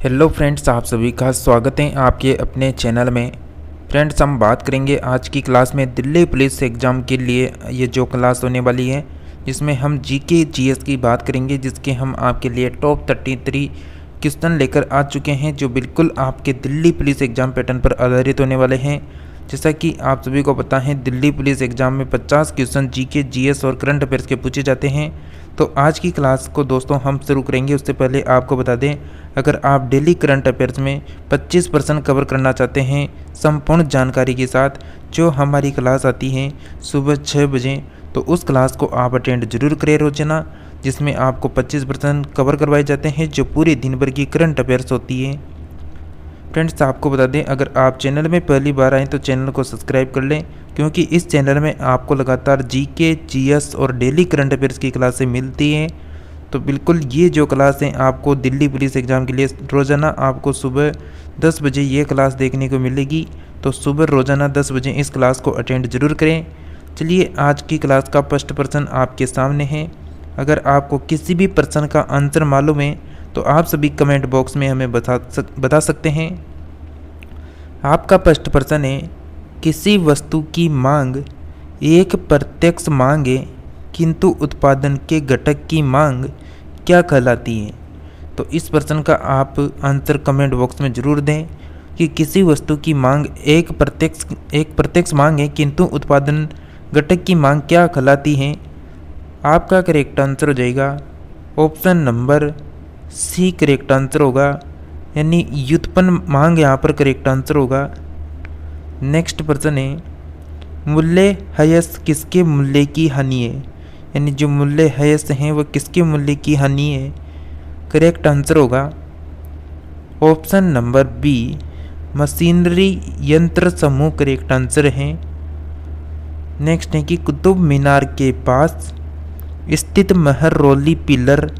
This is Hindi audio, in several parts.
हेलो फ्रेंड्स, आप सभी का स्वागत है आपके अपने चैनल में। फ्रेंड्स, हम बात करेंगे आज की क्लास में दिल्ली पुलिस एग्ज़ाम के लिए ये जो क्लास होने वाली है, जिसमें हम जीके जीएस की बात करेंगे, जिसके हम आपके लिए टॉप 33 क्वेश्चन लेकर आ चुके हैं, जो बिल्कुल आपके दिल्ली पुलिस एग्ज़ाम पैटर्न पर आधारित होने वाले हैं। जैसा कि आप सभी को पता है, दिल्ली पुलिस एग्ज़ाम में 50 क्वेश्चन जीके जीएस और करंट अफेयर्स के पूछे जाते हैं। तो आज की क्लास को दोस्तों हम शुरू करेंगे। उससे पहले आपको बता दें, अगर आप डेली करंट अफेयर्स में 25% कवर करना चाहते हैं संपूर्ण जानकारी के साथ, जो हमारी क्लास आती है सुबह 6 बजे, तो उस क्लास को आप अटेंड जरूर करें रोजाना, जिसमें आपको 25% कवर करवाए जाते हैं, जो पूरे दिन भर की करंट अफेयर्स होती है। फ्रेंड्स, आपको बता दें, अगर आप चैनल में पहली बार आएँ तो चैनल को सब्सक्राइब कर लें, क्योंकि इस चैनल में आपको लगातार जीके जीएस और डेली करंट अफेयर्स की क्लासें मिलती हैं। तो बिल्कुल ये जो क्लास है आपको दिल्ली पुलिस एग्ज़ाम के लिए रोज़ाना आपको सुबह 10 बजे ये क्लास देखने को मिलेगी। तो सुबह रोज़ाना 10 बजे इस क्लास को अटेंड जरूर करें। चलिए, आज की क्लास का फर्स्ट प्रश्न आपके सामने है। अगर आपको किसी भी प्रश्न का आंसर मालूम है तो आप सभी कमेंट बॉक्स में हमें बता सकते हैं। आपका फर्स्ट प्रश्न है, किसी वस्तु की मांग एक प्रत्यक्ष मांग है, किंतु उत्पादन के घटक की मांग क्या कहलाती है? तो इस प्रश्न का आप आंसर कमेंट बॉक्स में ज़रूर दें कि किसी वस्तु की मांग एक प्रत्यक्ष मांग है, किंतु उत्पादन घटक की मांग क्या कहलाती है? आपका करेक्ट आंसर हो जाएगा option number C correct answer होगा, यानी व्युत्पन्न मांग यहाँ पर करेक्ट आंसर होगा। नेक्स्ट प्रश्न है, मूल्य ह्रास किसके मूल्य की हानि है? यानी जो मूल्य ह्रास हैं वो किसके मूल्य की हानि है? करेक्ट आंसर होगा ऑप्शन नंबर बी मशीनरी यंत्र समूह करेक्ट आंसर है। नेक्स्ट है कि कुतुब मीनार के पास स्थित महरौली पिलर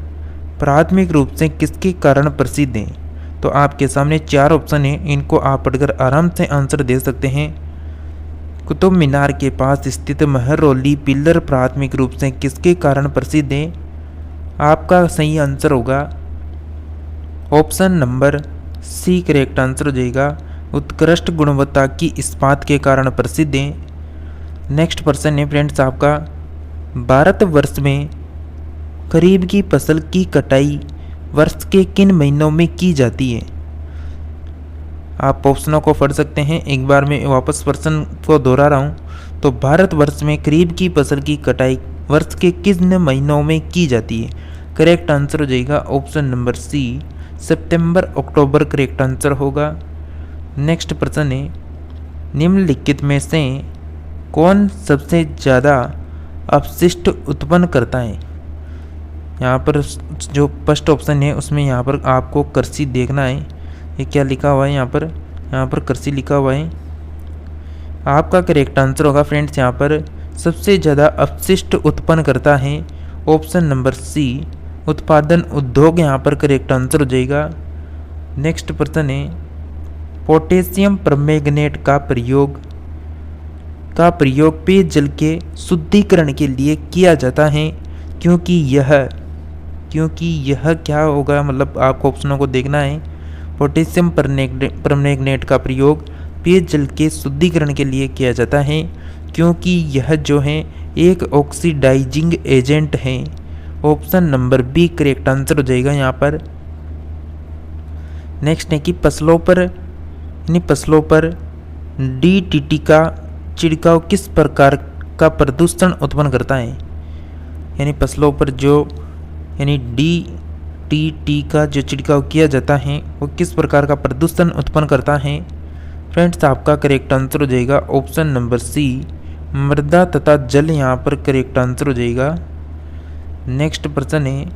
प्राथमिक रूप से किसके कारण प्रसिद्ध हैं? तो आपके सामने 4 ऑप्शन हैं, इनको आप पढ़कर आराम से आंसर दे सकते हैं। कुतुब मीनार के पास स्थित महरौली पिलर प्राथमिक रूप से किसके कारण प्रसिद्ध है? आपका सही आंसर होगा option number C correct answer हो जाएगा, उत्कृष्ट गुणवत्ता की इस्पात के कारण प्रसिद्ध है। नेक्स्ट प्रश्न है फ्रेंड्स आपका, भारतवर्ष में खरीफ की फसल की कटाई वर्ष के किन महीनों में की जाती है? आप ऑप्शनों को पढ़ सकते हैं। एक बार मैं वापस प्रश्न को दोहरा रहा हूँ। तो भारतवर्ष में खरीफ की फसल की कटाई वर्ष के किन महीनों में की जाती है? करेक्ट आंसर हो जाएगा ऑप्शन नंबर सी सितंबर अक्टूबर करेक्ट आंसर होगा। नेक्स्ट प्रश्न है, निम्नलिखित में से कौन सबसे ज़्यादा अपशिष्ट उत्पन्न करता है? यहाँ पर जो फर्स्ट ऑप्शन है उसमें यहाँ पर आपको कृषि देखना है। ये क्या लिखा हुआ है यहाँ पर कृषि लिखा हुआ है। आपका करेक्ट आंसर होगा फ्रेंड्स, यहाँ पर सबसे ज़्यादा अपशिष्ट उत्पन्न करता है ऑप्शन नंबर सी उत्पादन उद्योग, यहाँ पर करेक्ट आंसर हो जाएगा। नेक्स्ट प्रश्न है, पोटेशियम परमैंगनेट का प्रयोग पेयजल के शुद्धिकरण के लिए किया जाता है, क्योंकि यह क्या होगा, मतलब आपको ऑप्शनों को देखना है। पोटेशियम परमैंगनेट का प्रयोग पेयजल के शुद्धिकरण के लिए किया जाता है, क्योंकि यह जो है एक ऑक्सीडाइजिंग एजेंट है। Option number B correct answer हो जाएगा यहाँ पर। नेक्स्ट है कि फसलों पर डीटीटी का छिड़काव किस प्रकार का प्रदूषण उत्पन्न करता है? यानी फसलों पर डीटीटी का जो छिड़काव किया जाता है वो किस प्रकार का प्रदूषण उत्पन्न करता है? फ्रेंड्स, आपका करेक्ट आंसर हो जाएगा ऑप्शन नंबर सी मृदा तथा जल, यहाँ पर करेक्ट आंसर हो जाएगा। नेक्स्ट प्रश्न है,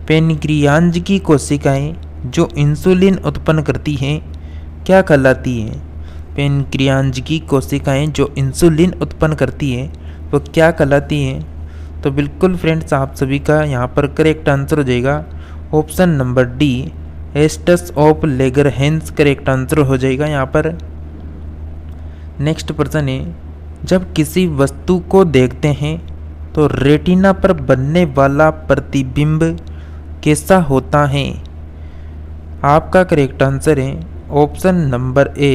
पेनक्रियाज की कोशिकाएं जो इंसुलिन उत्पन्न करती हैं क्या कहलाती हैं? पेनक्रियाज की कोशिकाएं जो इंसुलिन उत्पन्न करती हैं वो क्या कहलाती हैं? तो बिल्कुल फ्रेंड्स, आप सभी का यहाँ पर करेक्ट आंसर हो जाएगा option number D islets of Langerhans correct answer हो जाएगा यहाँ पर। नेक्स्ट प्रश्न है, जब किसी वस्तु को देखते हैं तो रेटिना पर बनने वाला प्रतिबिंब कैसा होता है? आपका करेक्ट आंसर है ऑप्शन नंबर ए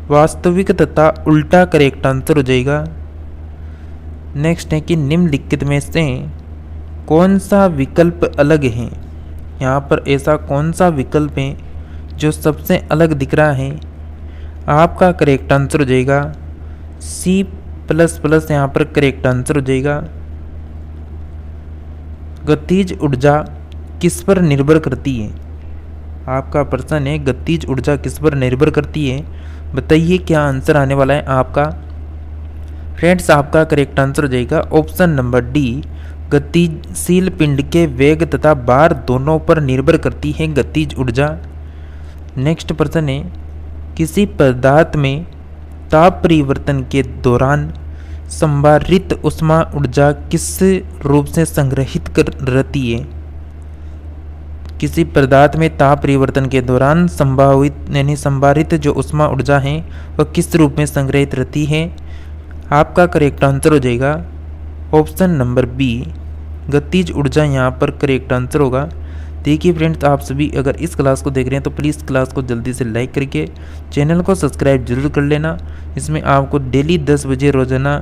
वास्तविक तथा उल्टा करेक्ट आंसर हो जाएगा। नेक्स्ट है कि निम्नलिखित में से कौन सा विकल्प अलग है। यहाँ पर ऐसा कौन सा विकल्प है जो सबसे अलग दिख रहा है। आपका करेक्ट आंसर हो जाएगा C++। यहाँ पर करेक्ट आंसर हो जाएगा। गतिज ऊर्जा किस पर निर्भर करती है। आपका प्रश्न है गतिज ऊर्जा किस पर निर्भर करती है, बताइए क्या आंसर आने वाला है आपका। फ्रेंड्स आपका करेक्ट आंसर हो जाएगा ऑप्शन नंबर डी गतिशील पिंड के वेग तथा भार दोनों पर निर्भर करती है गतिज ऊर्जा। नेक्स्ट प्रश्न है किसी पदार्थ में ताप परिवर्तन के दौरान संभारित ऊष्मा ऊर्जा किस रूप से संग्रहित कर रहती है। किसी पदार्थ में ताप परिवर्तन के दौरान संभारित जो ऊष्मा ऊर्जा है वह किस रूप में संग्रहित रहती है। आपका करेक्ट आंसर हो जाएगा ऑप्शन नंबर बी गतिज ऊर्जा। यहाँ पर करेक्ट आंसर होगा। देखिए फ्रेंड्स आप सभी अगर इस क्लास को देख रहे हैं तो प्लीज़ क्लास को जल्दी से लाइक करके चैनल को सब्सक्राइब जरूर कर लेना। इसमें आपको डेली 10 बजे रोज़ाना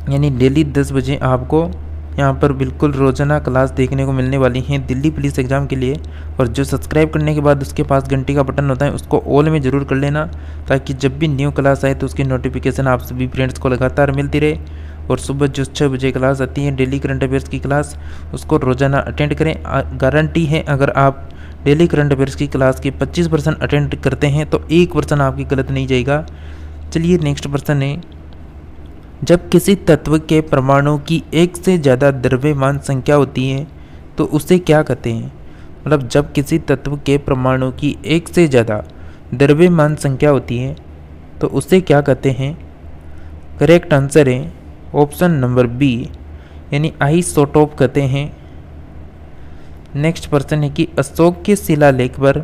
यानी डेली 10 बजे आपको यहाँ पर बिल्कुल रोज़ाना क्लास देखने को मिलने वाली हैं दिल्ली पुलिस एग्ज़ाम के लिए। और जो सब्सक्राइब करने के बाद उसके पास घंटी का बटन होता है उसको ऑल में ज़रूर कर लेना, ताकि जब भी न्यू क्लास आए तो उसकी नोटिफिकेशन आप सभी फ्रेंड्स को लगातार मिलती रहे। और सुबह जो 6 बजे क्लास आती है डेली करंट अफेयर्स की क्लास, उसको रोज़ाना अटेंड करें। गारंटी है अगर आप डेली करंट अफेयर्स की क्लास की 25% अटेंड करते हैं तो 1% आपकी गलत नहीं जाएगा। चलिए नेक्स्ट प्रश्न है जब किसी तत्व के परमाणु की एक से ज़्यादा द्रव्यमान संख्या होती है तो उसे क्या कहते हैं। मतलब जब किसी तत्व के परमाणु की एक से ज़्यादा द्रव्यमान संख्या होती है तो उसे क्या कहते हैं। करेक्ट आंसर है ऑप्शन नंबर बी यानी आइसोटोप कहते हैं। नेक्स्ट प्रश्न है कि अशोक के शिलालेख पर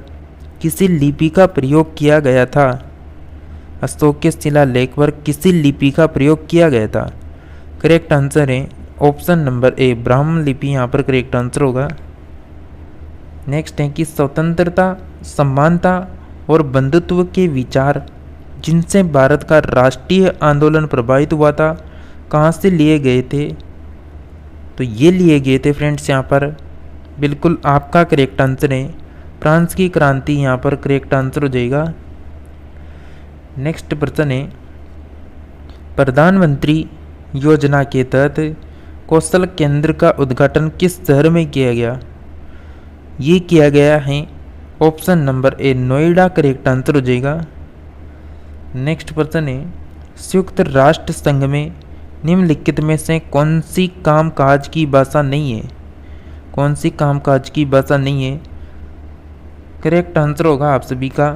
किसी लिपि का प्रयोग किया गया था। अशोक के शिलालेख पर किसी लिपि का प्रयोग किया गया था। करेक्ट आंसर है ऑप्शन नंबर ए ब्राह्मण लिपि। यहाँ पर करेक्ट आंसर होगा। नेक्स्ट है कि स्वतंत्रता समानता और बंधुत्व के विचार जिनसे भारत का राष्ट्रीय आंदोलन प्रभावित हुआ था कहाँ से लिए गए थे। तो ये लिए गए थे फ्रेंड्स यहाँ पर बिल्कुल आपका करेक्ट आंसर है फ्रांस की क्रांति। यहाँ पर करेक्ट आंसर हो जाएगा। नेक्स्ट प्रश्न है प्रधानमंत्री योजना के तहत कौशल केंद्र का उद्घाटन किस शहर में किया गया। ये किया गया है option number A Noida. Correct answer हो जाएगा। नेक्स्ट प्रश्न है संयुक्त राष्ट्र संघ में निम्नलिखित में से कौन सी कामकाज की भाषा नहीं है। कौन सी कामकाज की भाषा नहीं है। करेक्ट आंसर होगा आप सभी का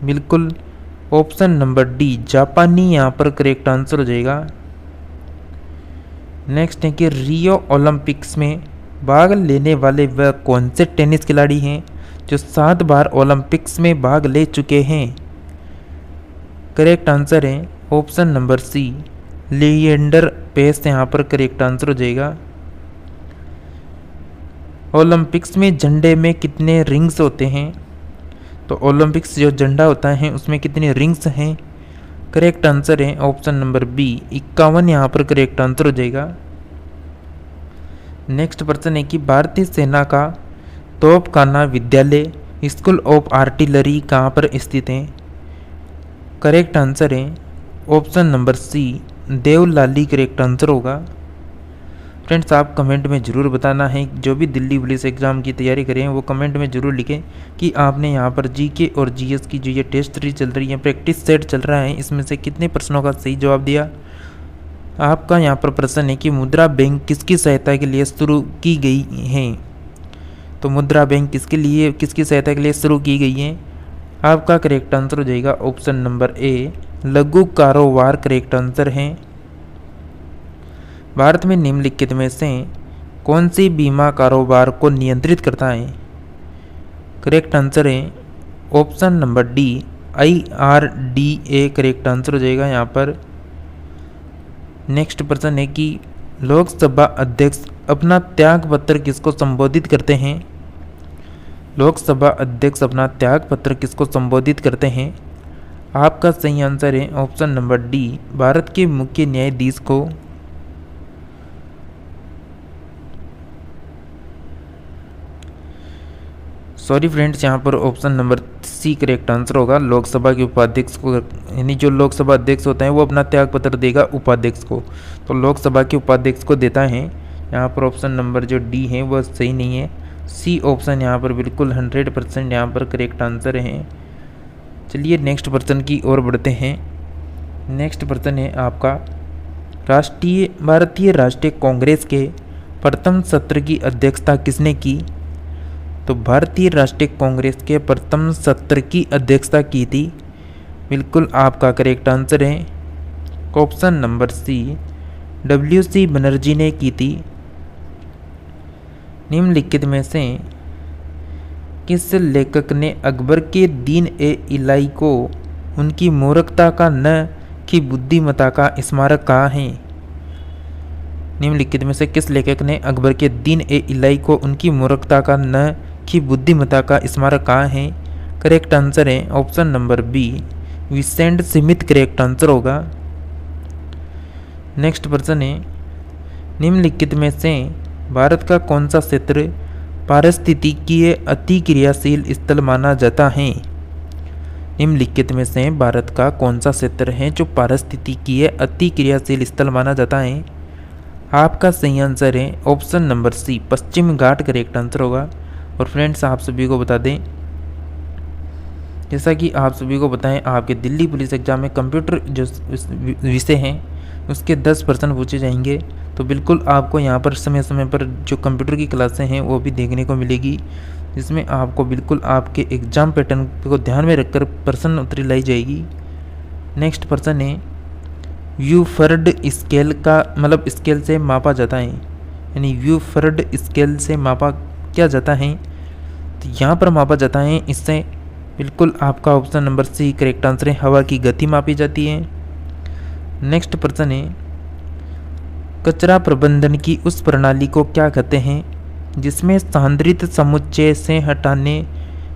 बिल्कुल ऑप्शन नंबर डी जापानी। यहाँ पर करेक्ट आंसर हो जाएगा। नेक्स्ट है कि रियो ओलंपिक्स में भाग लेने वाले वह कौन से टेनिस खिलाड़ी हैं जो 7 बार ओलंपिक्स में भाग ले चुके हैं। करेक्ट आंसर है option number C Leander Paes. यहाँ पर करेक्ट आंसर हो जाएगा। ओलंपिक्स में झंडे में कितने रिंग्स होते हैं। तो ओलंपिक्स जो झंडा होता है उसमें कितने रिंग्स हैं। करेक्ट आंसर है ऑप्शन नंबर बी 51। यहाँ पर करेक्ट आंसर हो जाएगा। नेक्स्ट प्रश्न है कि भारतीय सेना का तोपखाना विद्यालय स्कूल ऑफ आर्टिलरी कहाँ पर स्थित है। करेक्ट आंसर है option number C Deolali. Correct answer होगा। फ्रेंड्स आप कमेंट में ज़रूर बताना है जो भी दिल्ली पुलिस एग्ज़ाम की तैयारी करें वो कमेंट में ज़रूर लिखें कि आपने यहाँ पर जीके और जीएस की जो ये टेस्ट सीरीज चल रही है प्रैक्टिस सेट चल रहा है इसमें से कितने प्रश्नों का सही जवाब दिया। आपका यहाँ पर प्रश्न है कि मुद्रा बैंक किसकी सहायता के लिए शुरू की गई है। तो मुद्रा बैंक किसकी सहायता के लिए शुरू की गई है। आपका करेक्ट आंसर हो जाएगा ऑप्शन नंबर ए लघु कारोबार। करेक्ट आंसर है। भारत में निम्नलिखित में से कौन सी बीमा कारोबार को नियंत्रित करता है। करेक्ट आंसर है option number D IRDA। Correct answer हो जाएगा यहाँ पर। नेक्स्ट प्रश्न है कि लोकसभा अध्यक्ष अपना त्याग पत्र किसको संबोधित करते हैं। लोकसभा अध्यक्ष अपना त्याग पत्र किसको संबोधित करते हैं? आपका सही आंसर है ऑप्शन नंबर डी, भारत के मुख्य न्यायाधीश को। सॉरी फ्रेंड्स, यहाँ पर option number C correct answer होगा। लोकसभा के उपाध्यक्ष को, यानी जो लोकसभा अध्यक्ष होता है वो अपना त्याग पत्र देगा उपाध्यक्ष को, तो लोकसभा के उपाध्यक्ष को देता है। यहाँ पर ऑप्शन नंबर जो डी है वह सही नहीं है, सी ऑप्शन यहाँ पर बिल्कुल 100% यहाँ पर करेक्ट आंसर है। चलिए नेक्स्ट पर्सन की ओर बढ़ते हैं। नेक्स्ट पर्सन है आपका भारतीय राष्ट्रीय कांग्रेस के प्रथम सत्र की अध्यक्षता किसने की? तो भारतीय राष्ट्रीय कांग्रेस के प्रथम सत्र की अध्यक्षता की थी, बिल्कुल आपका करेक्ट आंसर है option number C, WC Banerjee ने की थी। निम्नलिखित में से किस लेखक ने अकबर के दीन-ए-इलाही को उनकी मूर्खता का न कि बुद्धिमत्ता का स्मारक कहा है? निम्नलिखित में से किस लेखक ने अकबर के दीन-ए-इलाही को उनकी मूर्खता का न कि बुद्धिमत्ता का स्मारक कहा है? करेक्ट आंसर है option number B, Vincent Smith correct answer होगा। नेक्स्ट पर्सन है, निम्नलिखित में से भारत का कौन सा क्षेत्र पारिस्थितिकीय अति क्रियाशील स्थल माना जाता है? निम्नलिखित में से भारत का कौन सा क्षेत्र है जो पारिस्थितिकीय अति क्रियाशील स्थल माना जाता है? आपका सही आंसर है ऑप्शन नंबर सी, पश्चिम घाट करेक्ट आंसर होगा। और फ्रेंड्स आप सभी को बता दें, जैसा कि आप सभी को बताएं, आपके दिल्ली पुलिस एग्जाम में कंप्यूटर जो विषय हैं उसके 10% पूछे जाएंगे, तो बिल्कुल आपको यहाँ पर समय समय पर जो कंप्यूटर की क्लासें हैं वो भी देखने को मिलेगी, जिसमें आपको बिल्कुल आपके एग्जाम पैटर्न को ध्यान में रखकर प्रश्न उत्तरी लाई जाएगी। नेक्स्ट पर्सन है, व्यूफर्ड स्केल का मतलब स्केल से मापा जाता है, यानी व्यूफर्ड स्केल से मापा क्या जाता है? तो यहाँ पर मापा जाता है इससे, बिल्कुल आपका option number C correct answer है, हवा की गति मापी जाती है। नेक्स्ट पर्सन है, कचरा प्रबंधन की उस प्रणाली को क्या कहते हैं जिसमें सांद्रित समुच्चय से हटाने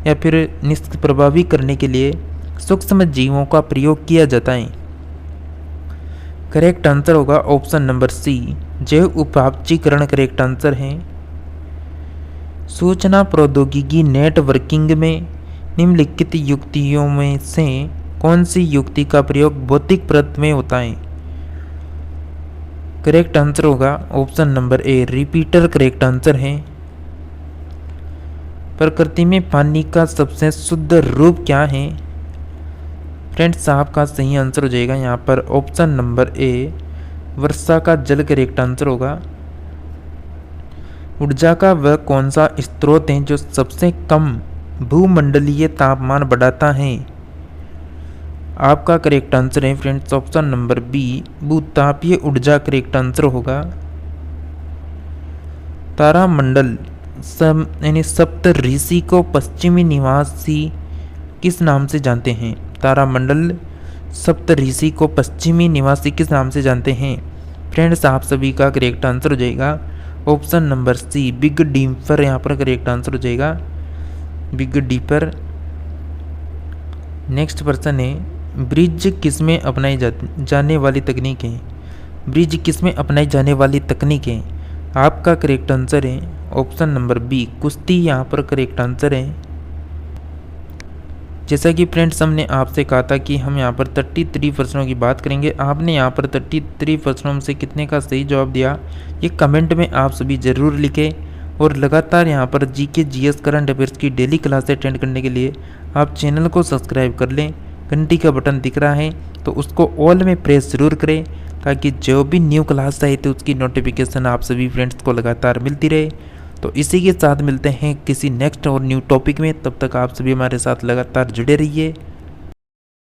या फिर निष्प्रभावी करने के लिए सूक्ष्म जीवों का प्रयोग किया जाता है? करेक्ट आंसर होगा ऑप्शन नंबर सी, जैव उपापचीकरण करेक्ट आंसर है। सूचना प्रौद्योगिकी नेटवर्किंग में निम्नलिखित युक्तियों में से कौन सी युक्ति का प्रयोग भौतिक परत में होता है? करेक्ट आंसर होगा option number A, repeater correct answer है। प्रकृति में पानी का सबसे शुद्ध रूप क्या है? फ्रेंड्स आपका सही आंसर हो जाएगा यहाँ पर ऑप्शन नंबर ए, वर्षा का जल करेक्ट आंसर होगा। ऊर्जा का वह कौन सा स्रोत है जो सबसे कम भूमंडलीय तापमान बढ़ाता है? आपका करेक्ट आंसर है फ्रेंड्स ऑप्शन नंबर बी, भूतापीय ऊर्जा करेक्ट आंसर होगा। तारामंडल यानी सप्त ऋषि को पश्चिमी निवासी किस नाम से जानते हैं? तारामंडल सप्त ऋषि को पश्चिमी निवासी किस नाम से जानते हैं? फ्रेंड्स आप सभी का करेक्ट आंसर हो जाएगा option number C, big dipper यहाँ पर करेक्ट आंसर हो जाएगा, बिग डीपर। नेक्स्ट पर्सन है, ब्रिज किसमें अपनाई जाने वाली तकनीक है? ब्रिज किसमें अपनाई जाने वाली तकनीक है? आपका करेक्ट आंसर है ऑप्शन नंबर बी, कुश्ती यहाँ पर करेक्ट आंसर है। जैसा कि फ्रेंड्स हमने आपसे कहा था कि हम यहाँ पर 33 प्रश्नों की बात करेंगे, आपने यहाँ पर 33 प्रश्नों में से कितने का सही जवाब दिया ये कमेंट में आप सभी ज़रूर लिखें। और लगातार यहाँ पर जीके जीएस करंट अफेयर्स की डेली क्लास अटेंड करने के लिए आप चैनल को सब्सक्राइब कर लें। घंटी का बटन दिख रहा है तो उसको ऑल में प्रेस ज़रूर करें ताकि जो भी न्यू क्लास आए तो उसकी नोटिफिकेशन आप सभी फ्रेंड्स को लगातार मिलती रहे। तो इसी के साथ मिलते हैं किसी नेक्स्ट और न्यू टॉपिक में, तब तक आप सभी हमारे साथ लगातार जुड़े रहिए।